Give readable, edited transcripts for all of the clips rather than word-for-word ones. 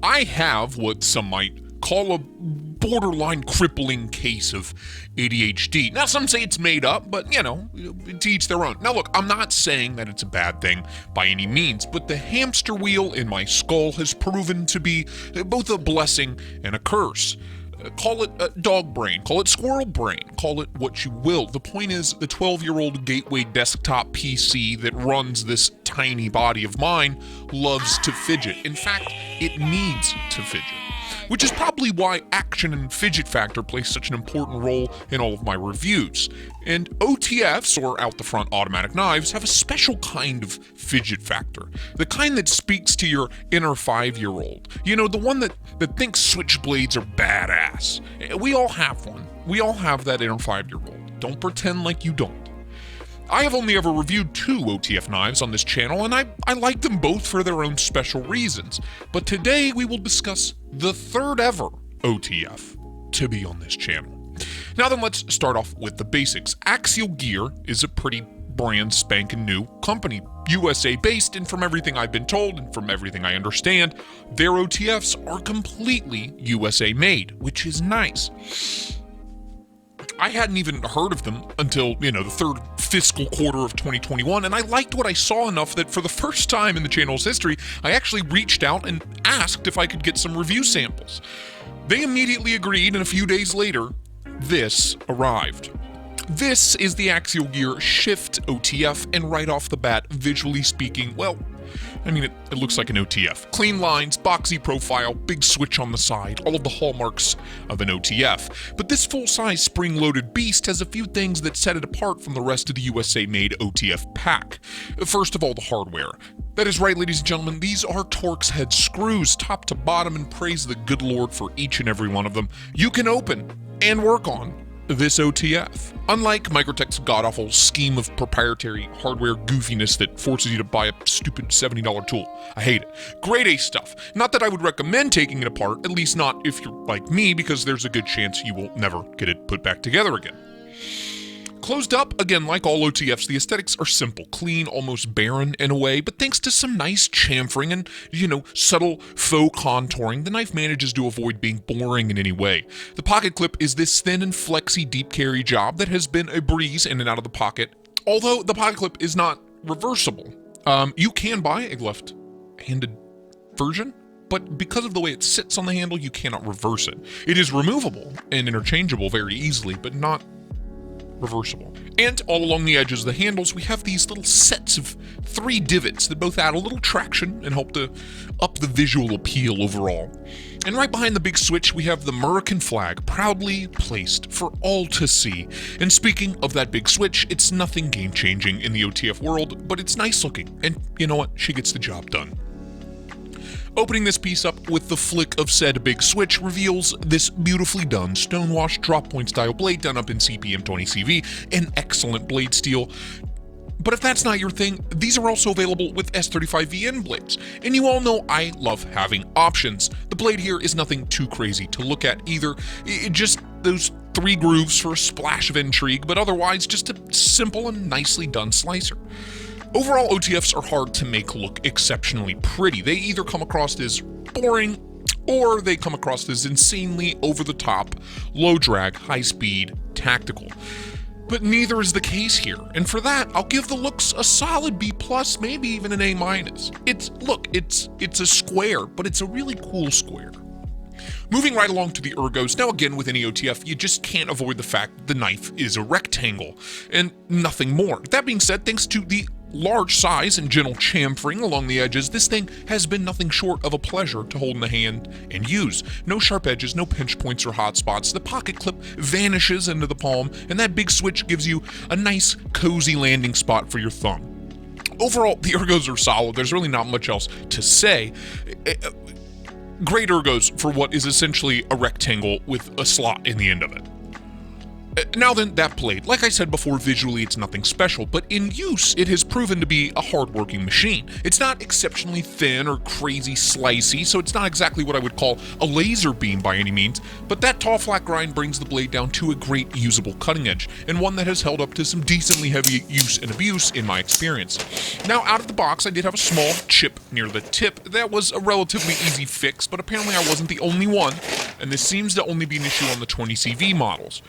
I have what some might call a borderline crippling case of ADHD. Now, some say it's made up, but, to each their own. Now, look, I'm not saying that it's a bad thing by any means, but the hamster wheel in my skull has proven to be both a blessing and a curse. Call it dog brain, call it squirrel brain, call it what you will. The point is, the 12-year-old gateway desktop PC that runs this tiny body of mine loves to fidget. In fact, it needs to fidget. Which is probably why action and fidget factor play such an important role in all of my reviews. And OTFs, or out-the-front automatic knives, have a special kind of fidget factor. The kind that speaks to your inner 5-year-old. The one that thinks switchblades are badass. We all have one. We all have that inner 5-year-old. Don't pretend like you don't. I have only ever reviewed 2 OTF knives on this channel, and I like them both for their own special reasons. But today we will discuss the 3rd ever OTF to be on this channel. Now then, let's start off with the basics. Axial Gear is a pretty brand spanking new company, USA based, and from everything I've been told and from everything I understand, their OTFs are completely USA made, which is nice. I hadn't even heard of them until, the 3rd fiscal quarter of 2021, and I liked what I saw enough that for the first time in the channel's history, I actually reached out and asked if I could get some review samples. They immediately agreed, and a few days later, this arrived. This is the Axial Gear Shift OTF, and right off the bat, visually speaking, it looks like an OTF. Clean lines, boxy profile, big switch on the side, all of the hallmarks of an OTF. But this full-size spring-loaded beast has a few things that set it apart from the rest of the USA-made OTF pack. First of all, the hardware. That is right, ladies and gentlemen, these are Torx head screws, top to bottom, and praise the good Lord for each and every one of them. You can open and work on this OTF. Unlike Microtech's god-awful scheme of proprietary hardware goofiness that forces you to buy a stupid $70 tool. I hate it. Grade A stuff. Not that I would recommend taking it apart, at least not if you're like me, because there's a good chance you will never get it put back together again. Closed up, again, like all OTFs, the aesthetics are simple, clean, almost barren in a way, but thanks to some nice chamfering and, subtle faux contouring, the knife manages to avoid being boring in any way. The pocket clip is this thin and flexy deep carry job that has been a breeze in and out of the pocket, although the pocket clip is not reversible. You can buy a left-handed version, but because of the way it sits on the handle, you cannot reverse it. It is removable and interchangeable very easily, but not reversible. And all along the edges of the handles, we have these little sets of 3 divots that both add a little traction and help to up the visual appeal overall. And right behind the big switch, we have the American flag proudly placed for all to see. And speaking of that big switch, it's nothing game-changing in the OTF world, but it's nice looking, and you know what? She gets the job done. Opening this piece up with the flick of said big switch reveals this beautifully done stonewash drop point style blade done up in CPM 20CV, an excellent blade steel. But if that's not your thing, these are also available with S35VN blades, and you all know I love having options. The blade here is nothing too crazy to look at either, just those 3 grooves for a splash of intrigue, but otherwise just a simple and nicely done slicer. Overall, OTFs are hard to make look exceptionally pretty. They either come across as boring, or they come across as insanely over-the-top, low-drag, high-speed, tactical. But neither is the case here, and for that, I'll give the looks a solid B+, maybe even an A-. It's a square, but it's a really cool square. Moving right along to the ergos, now again with any OTF, you just can't avoid the fact that the knife is a rectangle, and nothing more. That being said, thanks to the large size and gentle chamfering along the edges, this thing has been nothing short of a pleasure to hold in the hand and use. No sharp edges, no pinch points or hot spots. The pocket clip vanishes into the palm, and that big switch gives you a nice, cozy landing spot for your thumb. Overall, the ergos are solid. There's really not much else to say. Great ergos for what is essentially a rectangle with a slot in the end of it. Now then, that blade, like I said before, visually it's nothing special, but in use it has proven to be a hard-working machine. It's not exceptionally thin or crazy slicey, so it's not exactly what I would call a laser beam by any means, but that tall flat grind brings the blade down to a great usable cutting edge, and one that has held up to some decently heavy use and abuse in my experience. Now, out of the box, I did have a small chip near the tip. That was a relatively easy fix, but apparently I wasn't the only one, and this seems to only be an issue on the 20CV models.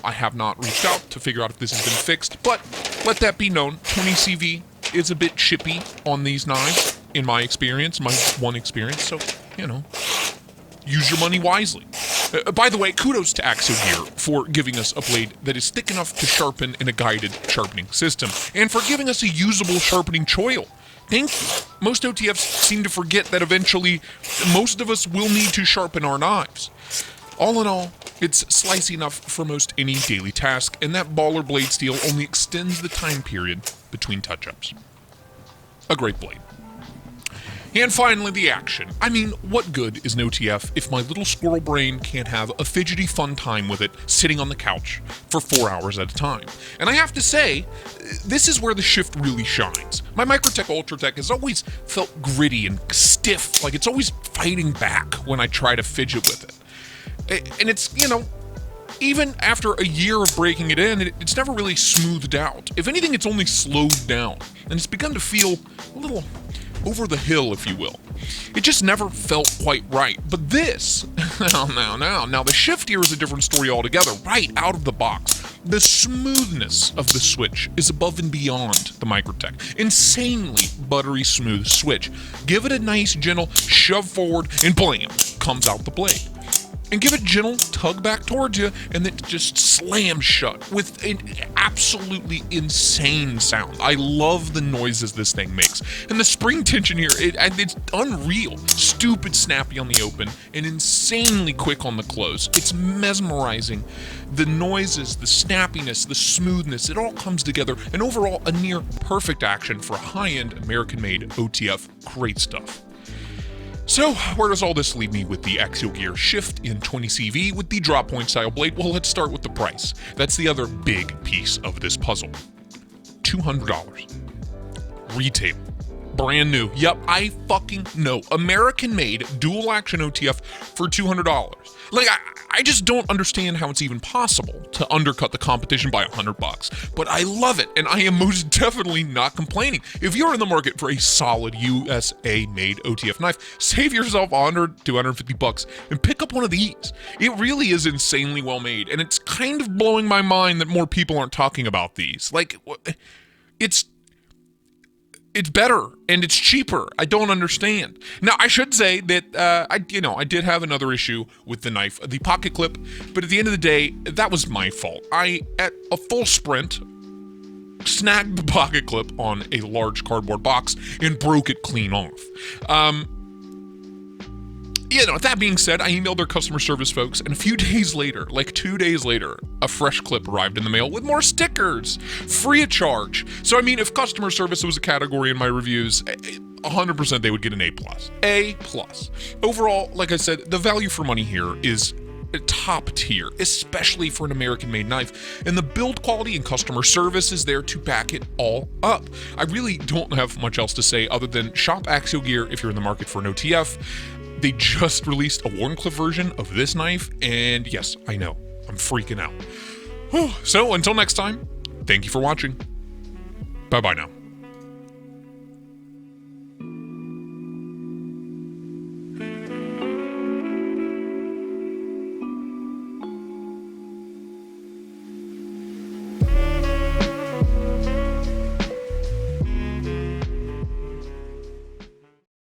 I have not reached out to figure out if this has been fixed, but let that be known. 20CV is a bit chippy on these knives, in my experience, my one experience, so, use your money wisely. By the way, kudos to Axial Gear for giving us a blade that is thick enough to sharpen in a guided sharpening system, and for giving us a usable sharpening choil. Thank you. Most OTFs seem to forget that eventually most of us will need to sharpen our knives. All in all, it's slicey enough for most any daily task, and that baller blade steel only extends the time period between touch-ups. A great blade. And finally, the action. I mean, what good is an OTF if my little squirrel brain can't have a fidgety fun time with it sitting on the couch for 4 hours at a time? And I have to say, this is where the shift really shines. My Microtech Ultratech has always felt gritty and stiff, like it's always fighting back when I try to fidget with it. And it's, even after a year of breaking it in, it's never really smoothed out. If anything, it's only slowed down, and it's begun to feel a little over the hill, if you will. It just never felt quite right. But this, now, the shift here is a different story altogether, right out of the box. The smoothness of the switch is above and beyond the Microtech. Insanely buttery smooth switch. Give it a nice, gentle shove forward, and blam, comes out the blade. And give it a gentle tug back towards you, and then just slam shut with an absolutely insane sound. I love the noises this thing makes. And the spring tension here, it's unreal. Stupid snappy on the open, and insanely quick on the close. It's mesmerizing. The noises, the snappiness, the smoothness, it all comes together, and overall a near perfect action for a high-end American-made OTF. Great stuff. So, where does all this leave me with the Axial Gear Shift in 20CV with the drop point style blade? Well, let's start with the price. That's the other big piece of this puzzle. $200. Retail. Brand new. Yep, I fucking know. American-made dual action OTF for $200. Like, I just don't understand how it's even possible to undercut the competition by $100. But I love it, and I am most definitely not complaining. If you're in the market for a solid USA-made OTF knife, save yourself $100 to $150 and pick up one of these. It really is insanely well made, and it's kind of blowing my mind that more people aren't talking about these. Like, it's better and it's cheaper. I don't understand. Now, I should say that I did have another issue with the knife, the pocket clip, but at the end of the day, that was my fault. I, at a full sprint, snagged the pocket clip on a large cardboard box and broke it clean off. That being said, I emailed their customer service folks, and a few days later, like 2 days later, a fresh clip arrived in the mail with more stickers, free of charge. So, I mean, if customer service was a category in my reviews, 100% they would get an A+. A+. Overall, like I said, the value for money here is top tier, especially for an American-made knife, and the build quality and customer service is there to back it all up. I really don't have much else to say other than shop Axial Gear if you're in the market for an OTF. They just released a Wharncliffe version of this knife, and yes, I know, I'm freaking out. So, until next time, thank you for watching. Bye-bye now.